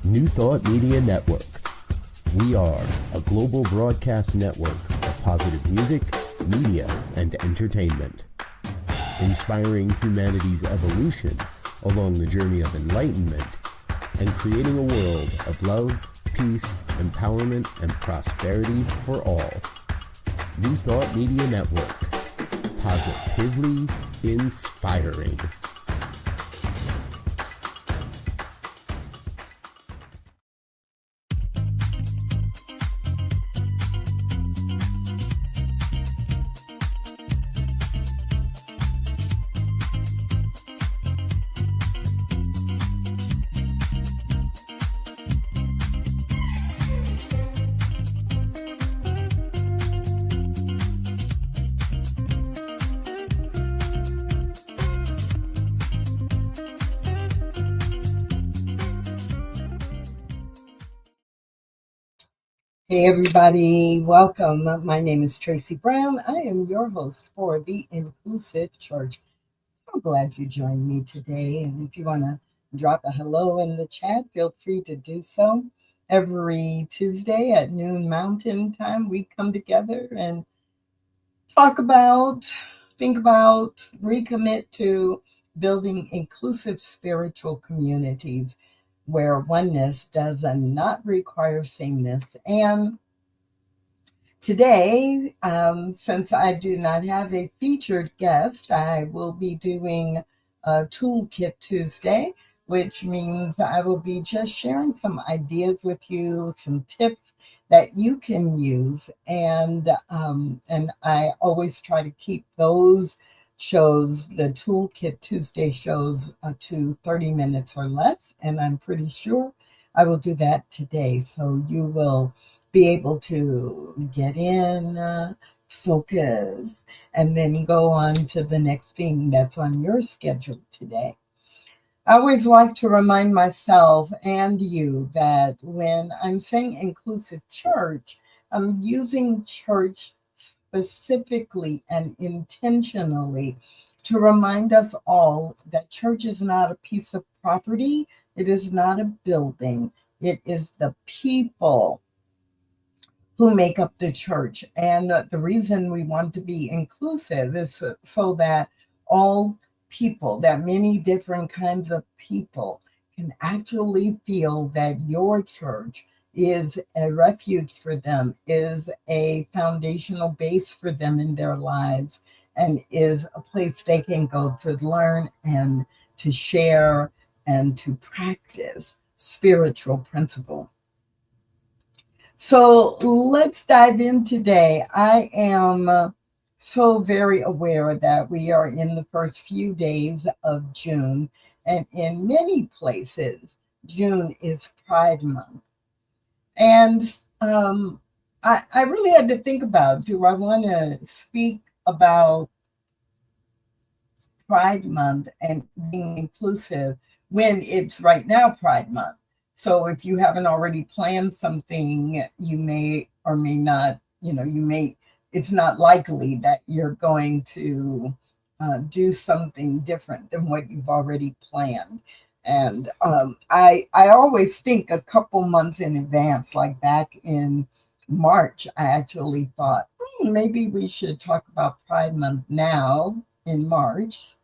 New Thought Media Network. We are a global broadcast network of positive music, media, and entertainment, inspiring humanity's evolution along the journey of enlightenment and creating a world of love, peace, empowerment, and prosperity for all. New Thought Media Network. Positively inspiring. Hey everybody, welcome. My name is Tracy Brown. I am your host for the Inclusive Church. I'm glad you joined me today. And if you want to drop a hello in the chat, feel free to do so. Every Tuesday at noon Mountain Time, we come together and talk about, think about, recommit to building inclusive spiritual communities where oneness does not require sameness. And today, since I do not have a featured guest, I will be doing a Toolkit Tuesday, which means I will be just sharing some ideas with you, some tips that you can use. And I always try to keep those shows, the Toolkit Tuesday shows, to 30 minutes or less. And I'm pretty sure I will do that today. So you will be able to get in, focus, and then go on to the next thing that's on your schedule today. I always like to remind myself and you that when I'm saying inclusive church, I'm using church specifically and intentionally to remind us all that church is not a piece of property. It is not a building. It is the people who make up the church. And the reason we want to be inclusive is so that all people, that many different kinds of people can actually feel that your church is a refuge for them, is a foundational base for them in their lives, and is a place they can go to learn and to share and to practice spiritual principle. So let's dive in today. I am so very aware that we are in the first few days of June, and in many places, June is Pride Month. And I really had to think about, do I want to speak about Pride Month and being inclusive when it's right now Pride Month? So if you haven't already planned something, you may or may not, it's not likely that you're going to do something different than what you've already planned. And I always think a couple months in advance, like back in March, I actually thought, maybe we should talk about Pride Month now in March,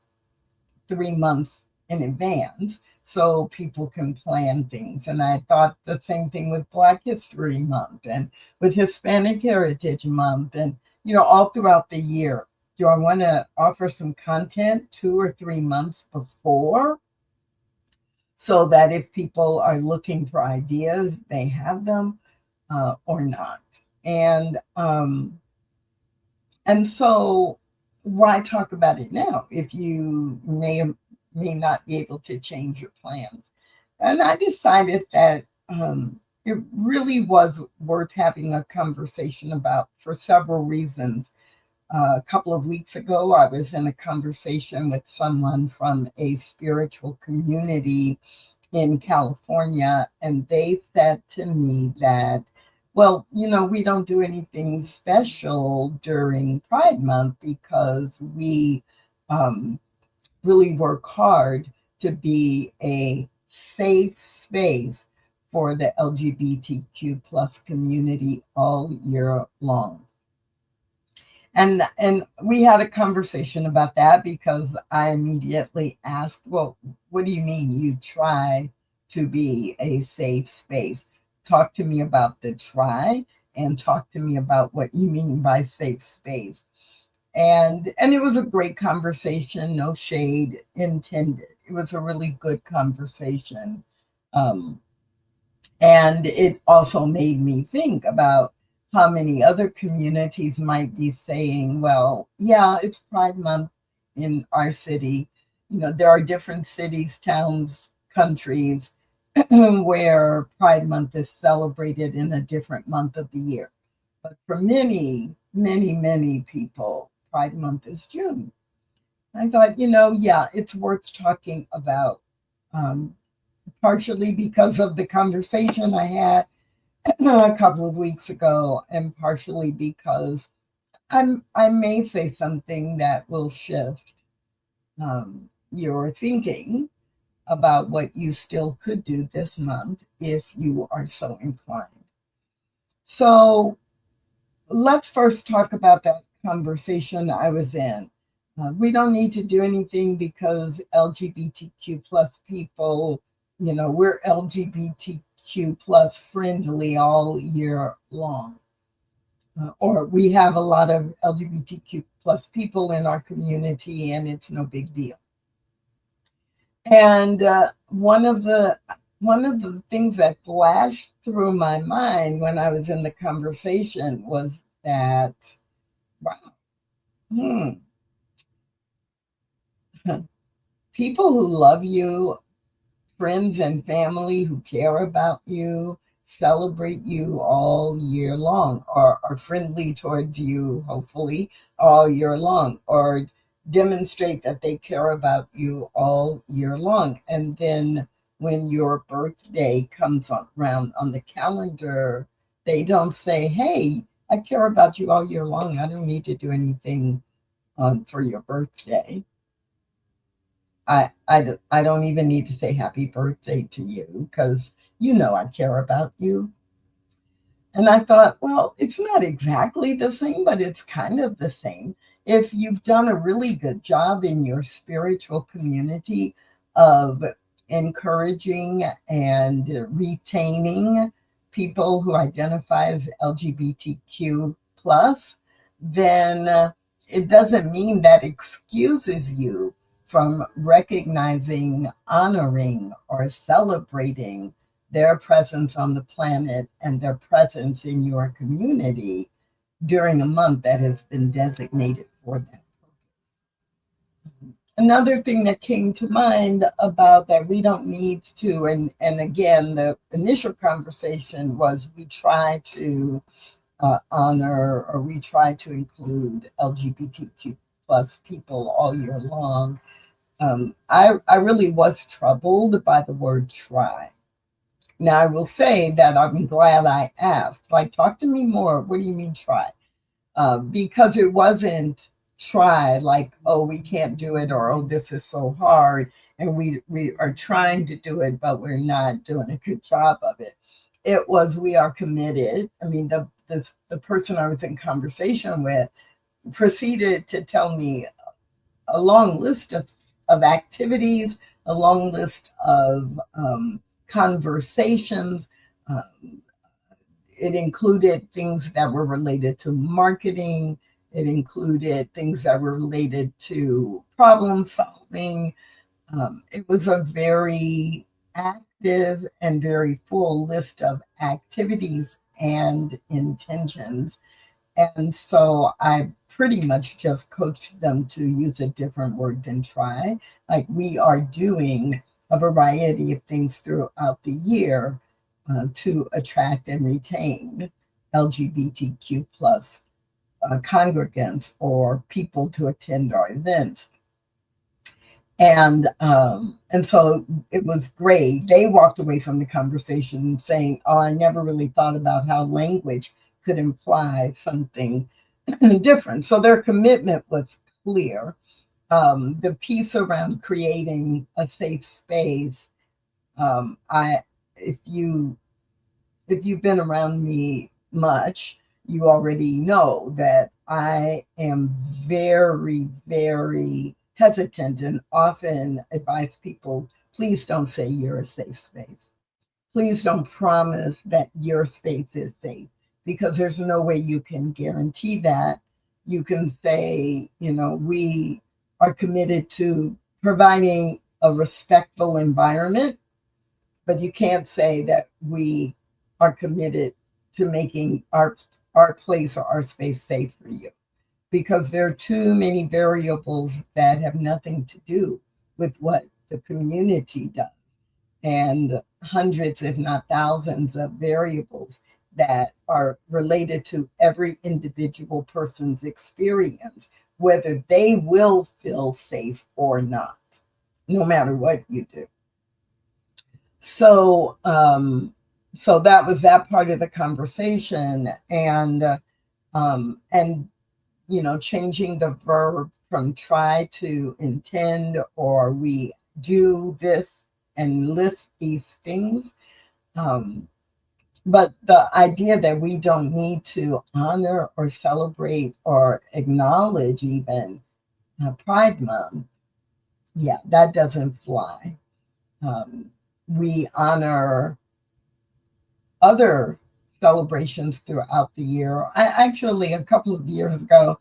3 months in advance, so people can plan things. And I thought the same thing with Black History Month and with Hispanic Heritage Month and, all throughout the year. Do I want to offer some content 2 or 3 months before so that if people are looking for ideas, they have them or not? And so why talk about it now if you may not be able to change your plans? And I decided that it really was worth having a conversation about for several reasons. A couple of weeks ago, I was in a conversation with someone from a spiritual community in California, and they said to me that, well, we don't do anything special during Pride Month because we really work hard to be a safe space for the LGBTQ plus community all year long. And we had a conversation about that because I immediately asked, well, what do you mean you try to be a safe space? Talk to me about the try and talk to me about what you mean by safe space. And it was a great conversation, no shade intended. It was a really good conversation. Um, and it also made me think about how many other communities might be saying, well, yeah, it's Pride Month in our city. You know, there are different cities, towns, countries where Pride Month is celebrated in a different month of the year. But for many, many, many people, Pride Month is June. I thought, yeah, it's worth talking about, partially because of the conversation I had a couple of weeks ago, and partially because I may say something that will shift your thinking about what you still could do this month if you are so inclined. So let's first talk about that conversation I was in. We don't need to do anything because LGBTQ plus people, we're LGBTQ plus friendly all year long. Or we have a lot of LGBTQ plus people in our community and it's no big deal. And one of the things that flashed through my mind when I was in the conversation was that, wow, people who love you, friends and family who care about you, celebrate you all year long, or are friendly towards you, hopefully, all year long, or demonstrate that they care about you all year long. And then when your birthday comes around on the calendar, they don't say, hey, I care about you all year long. I don't need to do anything for your birthday. I don't even need to say happy birthday to you because I care about you. And I thought, well, it's not exactly the same, but it's kind of the same. If you've done a really good job in your spiritual community of encouraging and retaining people who identify as LGBTQ plus, then it doesn't mean that excuses you from recognizing, honoring, or celebrating their presence on the planet and their presence in your community during a month that has been designated for that purpose. Another thing that came to mind about that we don't need to, and again, the initial conversation was we try to honor or we try to include LGBTQ plus people all year long. I really was troubled by the word try. Now, I will say that I'm glad I asked. Like, talk to me more. What do you mean try? Because it wasn't try like, oh, we can't do it, or oh, this is so hard, and we are trying to do it, but we're not doing a good job of it. It was we are committed. I mean, the person I was in conversation with proceeded to tell me a long list of activities, a long list of conversations. It included things that were related to marketing. It included things that were related to problem solving. It was a very active and very full list of activities and intentions. And so I pretty much just coached them to use a different word than try. Like, we are doing a variety of things throughout the year to attract and retain LGBTQ plus congregants or people to attend our events. And so it was great. They walked away from the conversation saying, oh, I never really thought about how language could imply something different. So their commitment was clear. The piece around creating a safe space, if you if you've been around me much, you already know that I am very, very hesitant and often advise people, please don't say you're a safe space. Please don't promise that your space is safe because there's no way you can guarantee that. You can say, we are committed to providing a respectful environment, but you can't say that we are committed to making our place or our space safe for you because there are too many variables that have nothing to do with what the community does, and hundreds, if not thousands, of variables that are related to every individual person's experience, whether they will feel safe or not, no matter what you do. So, so that was that part of the conversation, and changing the verb from try to intend, or we do this and list these things. But the idea that we don't need to honor or celebrate or acknowledge even Pride Month, yeah, that doesn't fly. We honor other celebrations throughout the year. I actually, a couple of years ago,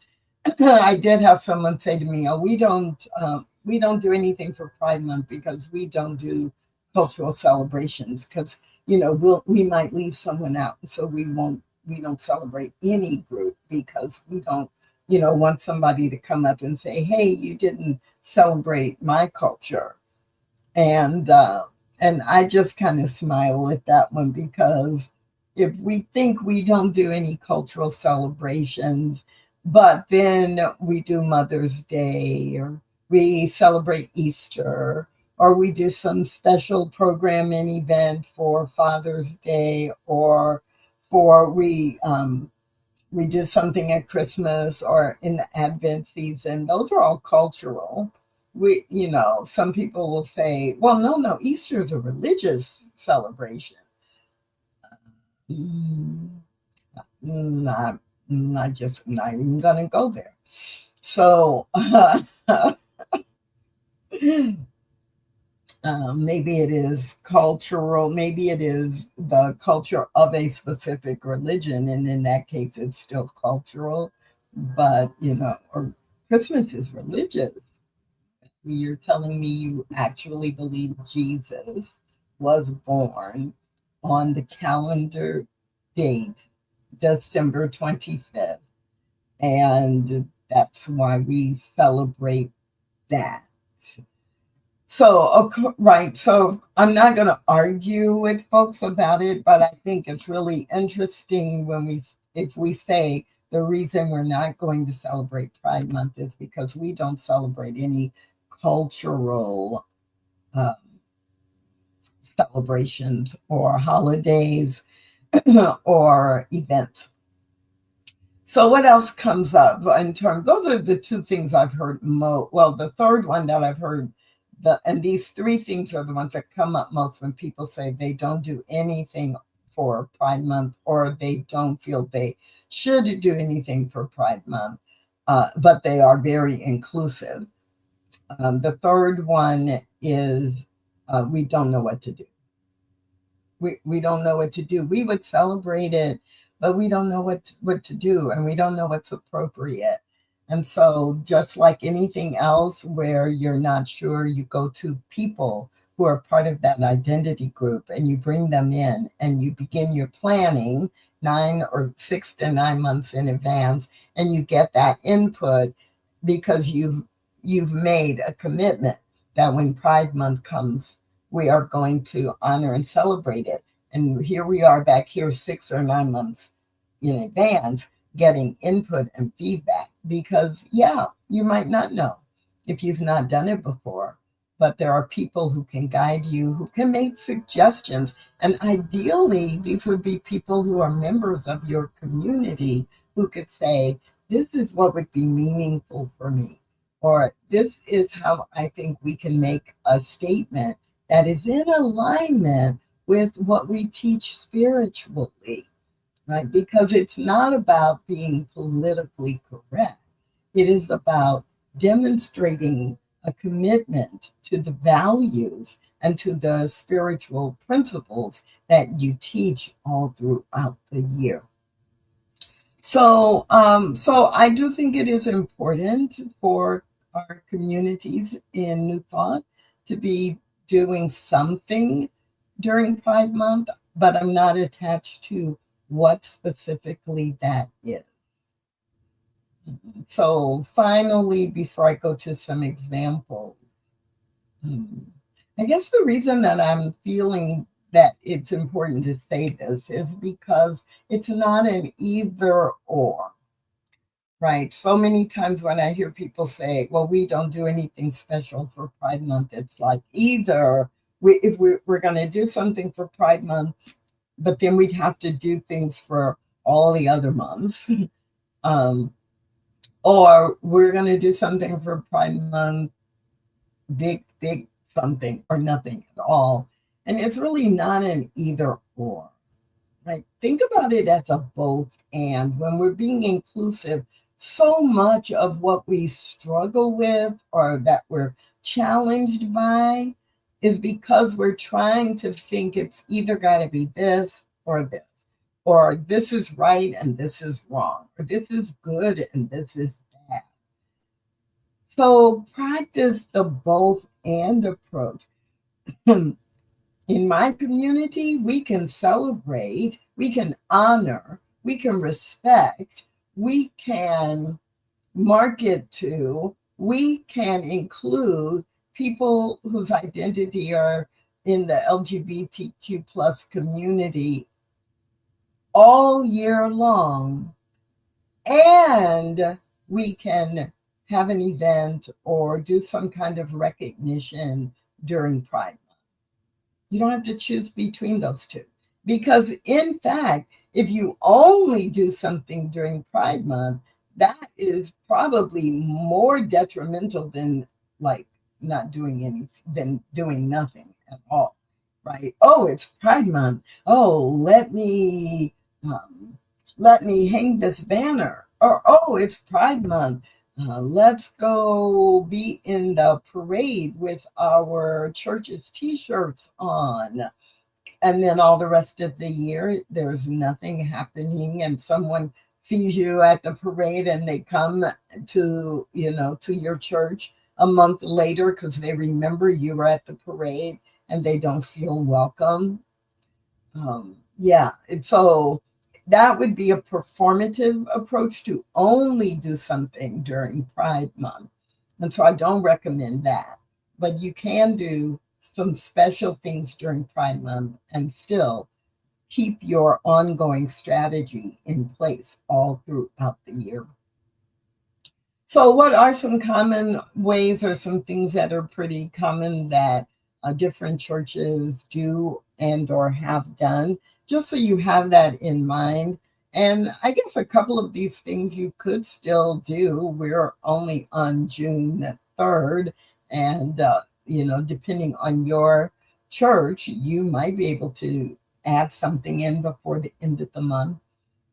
I did have someone say to me, "Oh, we don't do anything for Pride Month because we don't do cultural celebrations because we might leave someone out, so we don't celebrate any group because we don't want somebody to come up and say, hey, you didn't celebrate my culture." And I just kind of smile at that one because if we think we don't do any cultural celebrations, but then we do Mother's Day, or we celebrate Easter, or we do some special programming event for Father's Day, or for we do something at Christmas or in the Advent season. Those are all cultural. Some people will say, well, no, Easter is a religious celebration. Mm, not, not even gonna go there. So maybe it is cultural, maybe it is the culture of a specific religion, and in that case, it's still cultural. But or Christmas is religious. You're telling me you actually believe Jesus was born on the calendar date, December 25th, and that's why we celebrate that. So, right. So I'm not going to argue with folks about it, but I think it's really interesting if we say the reason we're not going to celebrate Pride Month is because we don't celebrate any cultural uh, celebrations or holidays or events. So what else comes up in terms? Those are the two things I've heard most. Well, the third one that I've heard, and these three things are the ones that come up most when people say they don't do anything for Pride Month, or they don't feel they should do anything for Pride Month, but they are very inclusive. The third one is we don't know what to do. We don't know what to do. We would celebrate it, but we don't know what to do, and we don't know what's appropriate. And so, just like anything else where you're not sure, you go to people who are part of that identity group and you bring them in and you begin your planning 6 to 9 months in advance, and you get that input because you've made a commitment that when Pride Month comes, we are going to honor and celebrate it. And here we are back here 6 or 9 months in advance getting input and feedback because, yeah, you might not know if you've not done it before, but there are people who can guide you, who can make suggestions. And ideally, these would be people who are members of your community who could say, this is what would be meaningful for me, or this is how I think we can make a statement that is in alignment with what we teach spiritually, right? Because it's not about being politically correct. It is about demonstrating a commitment to the values and to the spiritual principles that you teach all throughout the year. So I do think it is important for our communities in New Thought to be doing something during Pride Month, but I'm not attached to what specifically that is. So finally, before I go to some examples, I guess the reason that I'm feeling that it's important to say this is because it's not an either or, right? So many times when I hear people say, well, we don't do anything special for Pride Month, it's like either if we're going to do something for Pride Month, but then we'd have to do things for all the other months. Or we're going to do something for Pride Month, big something, or nothing at all. And it's really not an either or, right? Think about it as a both and. When we're being inclusive, so much of what we struggle with or that we're challenged by is because we're trying to think it's either got to be this, or this is right and this is wrong, or this is good and this is bad. So practice the both and approach. In my community, we can celebrate, we can honor, we can respect, we can market to, we can include people whose identity are in the LGBTQ plus community all year long. And we can have an event or do some kind of recognition during Pride Month. You don't have to choose between those two. Because in fact, if you only do something during Pride Month, that is probably more detrimental than like not doing anything, than doing nothing at all, right? Oh, it's Pride Month. Oh, let me hang this banner. Or, oh, it's Pride Month. Let's go be in the parade with our church's t-shirts on. And then all the rest of the year, there's nothing happening, and someone sees you at the parade and they come to, to your church a month later because they remember you were at the parade and they don't feel welcome. And so that would be a performative approach to only do something during Pride Month. And so I don't recommend that. But you can do some special things during Pride Month and still keep your ongoing strategy in place all throughout the year. So what are some common ways or some things that are pretty common that different churches do and or have done, just so you have that in mind? And I guess a couple of these things you could still do. We're only on June 3rd, and depending on your church, you might be able to add something in before the end of the month.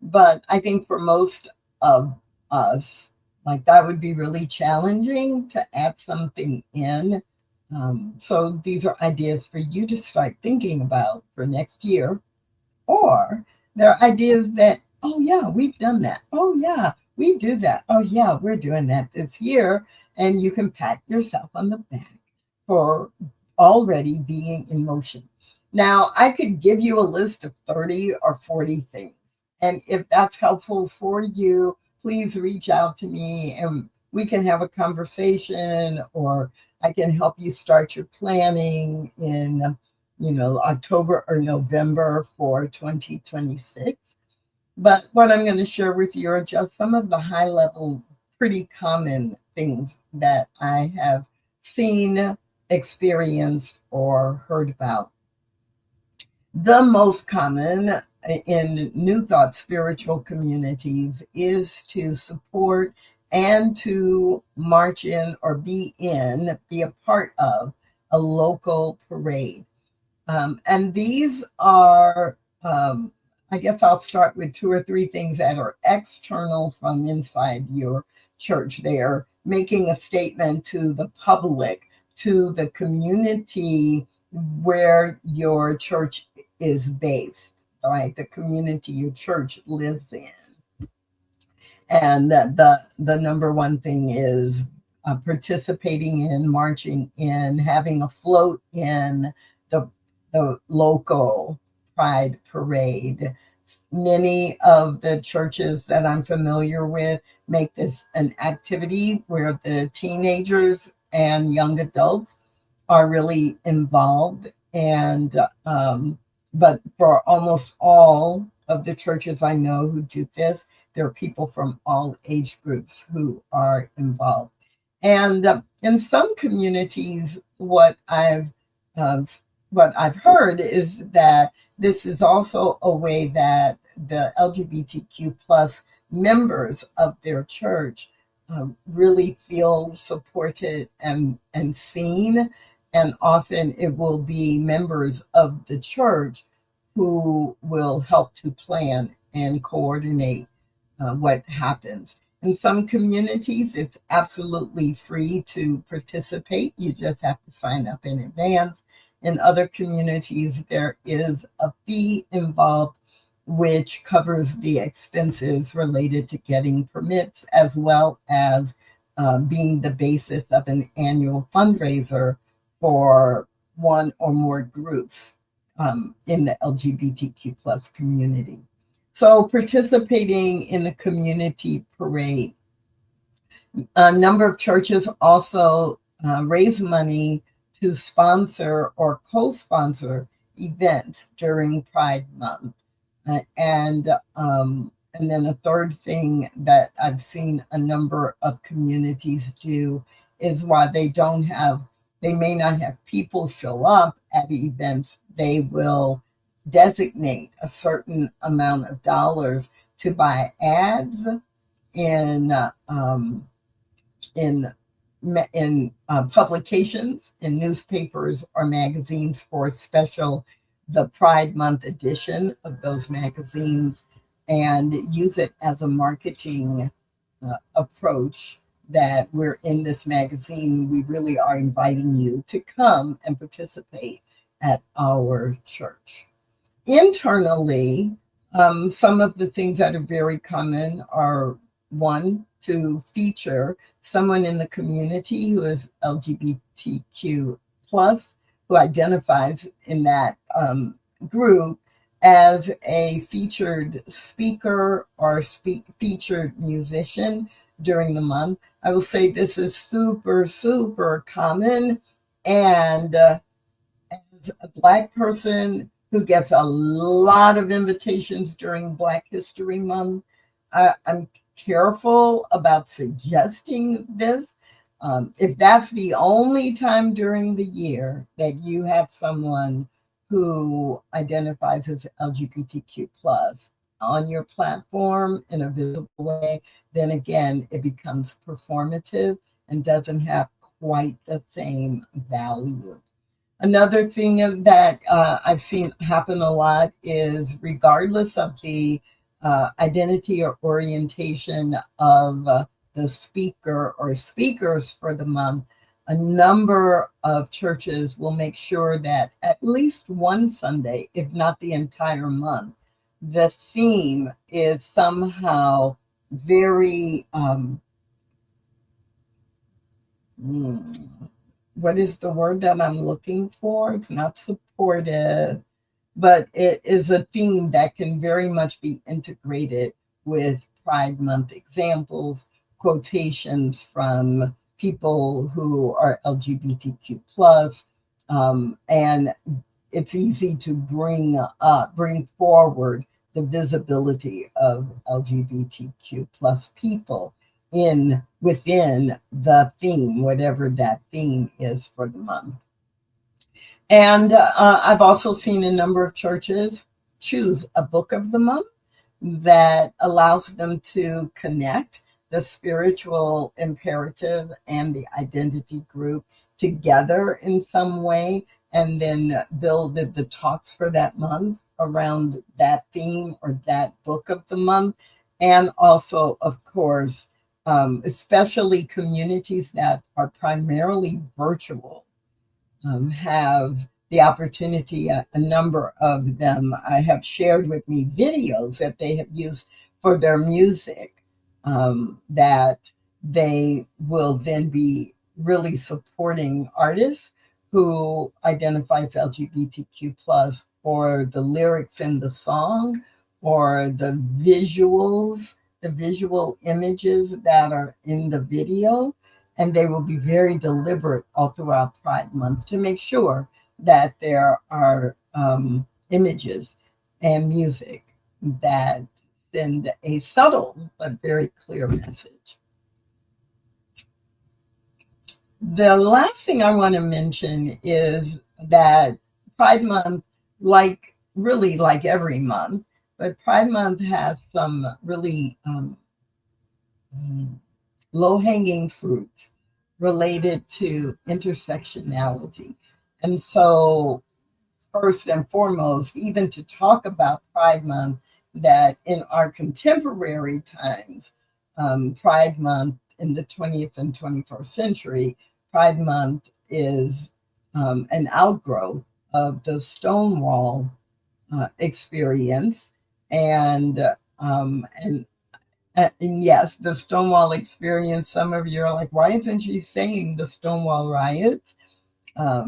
But I think for most of us, like that would be really challenging to add something in. So these are ideas for you to start thinking about for next year. Or there are ideas that, oh yeah, we've done that. Oh yeah, we do that. Oh yeah, we're doing that this year. And you can pat yourself on the back for already being in motion. Now, I could give you a list of 30 or 40 things. And if that's helpful for you, please reach out to me and we can have a conversation, or I can help you start your planning in, October or November for 2026. But what I'm going to share with you are just some of the high level, pretty common things that I have seen, experienced, or heard about. The most common in New Thought spiritual communities is to support and to march in or be a part of a local parade. And these are, I guess I'll start with two or three things that are external from inside your church. They are making a statement to the public, to the community where your church is based, right? The community your church lives in. And the number one thing is participating in, marching in, having a float in the local pride parade. Many of the churches that I'm familiar with make this an activity where the teenagers and young adults are really involved. And but for almost all of the churches I know who do this, there are people from all age groups who are involved. And in some communities, um, what I've heard is that this is also a way that the LGBTQ plus members of their church really feel supported and seen. And often it will be members of the church who will help to plan and coordinate what happens. In some communities, it's absolutely free to participate. You just have to sign up in advance. In other communities, there is a fee involved, which covers the expenses related to getting permits, as well as being the basis of an annual fundraiser for one or more groups in the LGBTQ plus community. So participating in the community parade. A number of churches also raise money to sponsor or co-sponsor events during Pride Month. And then a third thing that I've seen a number of communities do is while they may not have people show up at events, they will designate a certain amount of dollars to buy ads in in publications, in newspapers or magazines for the Pride Month edition of those magazines, and use it as a marketing approach that we're in this magazine. We really are inviting you to come and participate at our church. Internally, some of the things that are very common are one, to feature someone in the community who is LGBTQ plus, who identifies in that group as a featured speaker or featured musician during the month. I will say this is super, super common. And as a Black person who gets a lot of invitations during Black History Month, I'm careful about suggesting this. If that's the only time during the year that you have someone who identifies as LGBTQ plus on your platform in a visible way, then again, it becomes performative and doesn't have quite the same value. Another thing that I've seen happen a lot is, regardless of the identity or orientation of the speaker or speakers for the month, a number of churches will make sure that at least one Sunday, if not the entire month, the theme is somehow very, what is the word that I'm looking for? It's not supportive, but it is a theme that can very much be integrated with Pride Month examples, quotations from people who are LGBTQ plus, and it's easy to bring forward the visibility of LGBTQ plus people within the theme, whatever that theme is for the month. And I've also seen a number of churches choose a book of the month that allows them to connect the spiritual imperative and the identity group together in some way and then builded the talks for that month around that theme or that book of the month. And also, of course, especially communities that are primarily virtual have the opportunity, a number of them have shared with me videos that they have used for their music, that they will then be really supporting artists who identify as LGBTQ plus, or the lyrics in the song, or the visual images that are in the video. And they will be very deliberate all throughout Pride Month to make sure that there are images and music that send a subtle but very clear message. The last thing I want to mention is that Pride Month, really like every month, but Pride Month has some really low-hanging fruit related to intersectionality. And so, first and foremost, even to talk about Pride Month, that in our contemporary times, Pride Month in the 20th and 21st century, Pride Month is an outgrowth of the Stonewall experience. And yes, the Stonewall experience, some of you are like, why isn't she saying the Stonewall riots?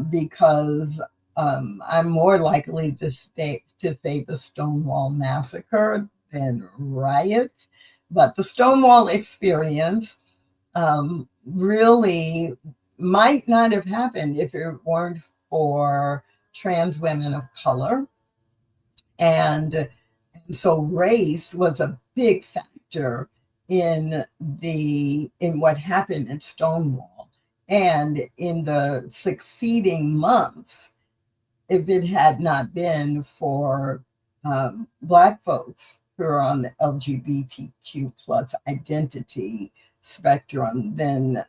Because I'm more likely to say the Stonewall massacre than riots. But the Stonewall experience really might not have happened if it weren't for trans women of color. And so race was a big factor in what happened at Stonewall. And in the succeeding months, if it had not been for Black folks who are on the LGBTQ plus identity spectrum, then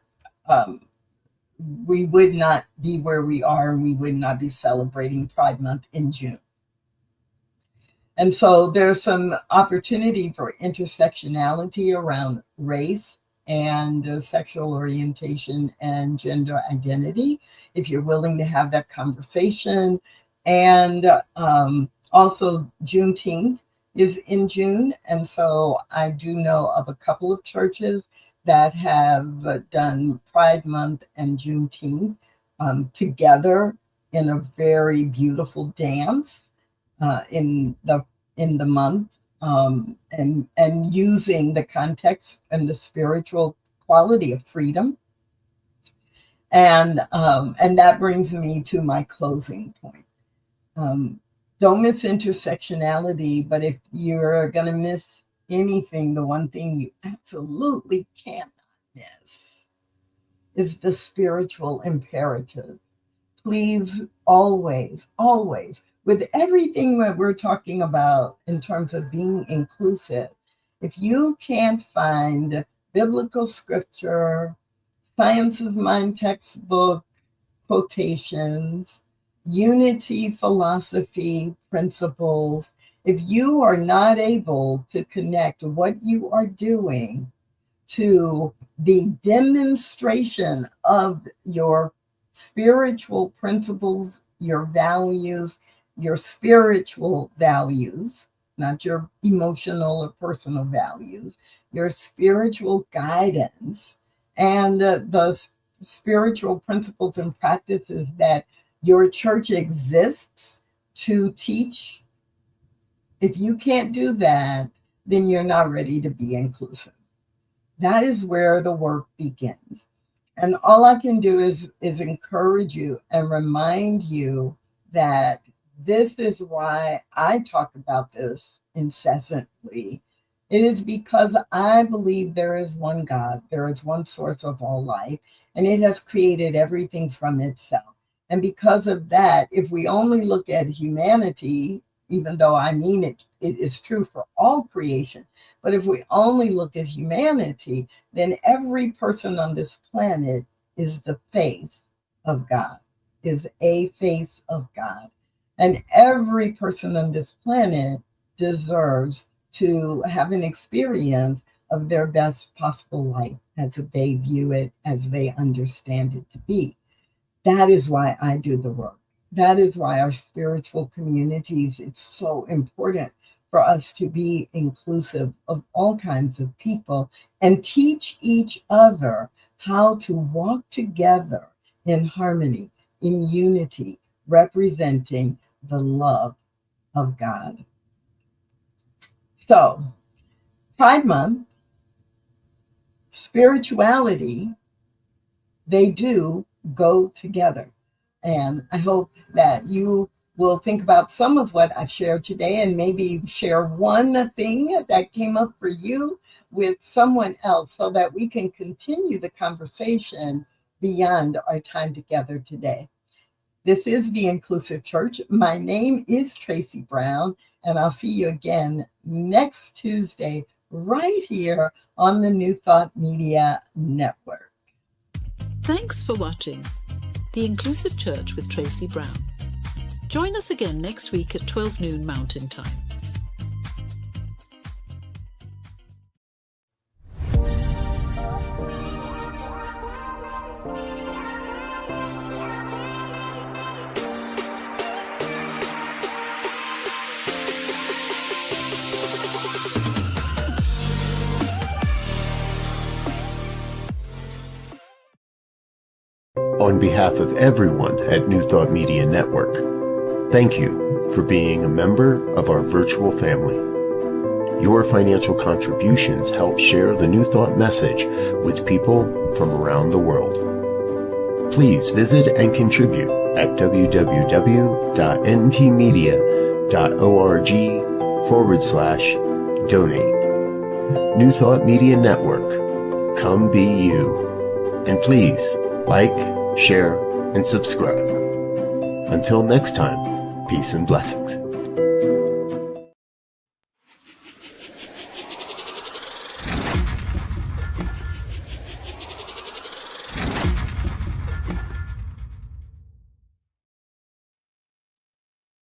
we would not be where we are, and we would not be celebrating Pride Month in June. And so there's some opportunity for intersectionality around race and sexual orientation and gender identity, if you're willing to have that conversation. And also Juneteenth is in June. And so I do know of a couple of churches that have done Pride Month and Juneteenth together in a very beautiful dance. In the month, and using the context and the spiritual quality of freedom, and that brings me to my closing point. Don't miss intersectionality, but if you're going to miss anything, the one thing you absolutely cannot miss is the spiritual imperative. Please always, always, with everything that we're talking about in terms of being inclusive, if you can't find biblical scripture, science of mind textbook quotations, unity philosophy principles, if you are not able to connect what you are doing to the demonstration of your spiritual principles, your values, your spiritual values, not your emotional or personal values, your spiritual guidance, and the spiritual principles and practices that your church exists to teach. If you can't do that, then you're not ready to be inclusive. That is where the work begins. And all I can do is encourage you and remind you that this is why I talk about this incessantly. It is because I believe there is one God, there is one source of all life, and it has created everything from itself. And because of that, if we only look at humanity, even though I mean it is true for all creation, but if we only look at humanity, then every person on this planet is the face of God. is a face of God. And every person on this planet deserves to have an experience of their best possible life as they view it, as they understand it to be. That is why I do the work. That is why our spiritual communities, it's so important for us to be inclusive of all kinds of people and teach each other how to walk together in harmony, in unity, representing the love of God. So, Pride Month, spirituality, they do go together. And I hope that you will think about some of what I've shared today and maybe share one thing that came up for you with someone else so that we can continue the conversation beyond our time together today. This is the Inclusive Church. My name is Tracy Brown, and I'll see you again next Tuesday right here on the New Thought Media Network. Thanks for watching The Inclusive Church with Tracy Brown. Join us again next week at 12 noon Mountain Time. On behalf of everyone at New Thought Media Network, thank you for being a member of our virtual family. Your financial contributions help share the New Thought message with people from around the world. Please visit and contribute at www.ntmedia.org/donate. New Thought Media Network, come be you. And please like, share, and subscribe. Until next time, peace and blessings.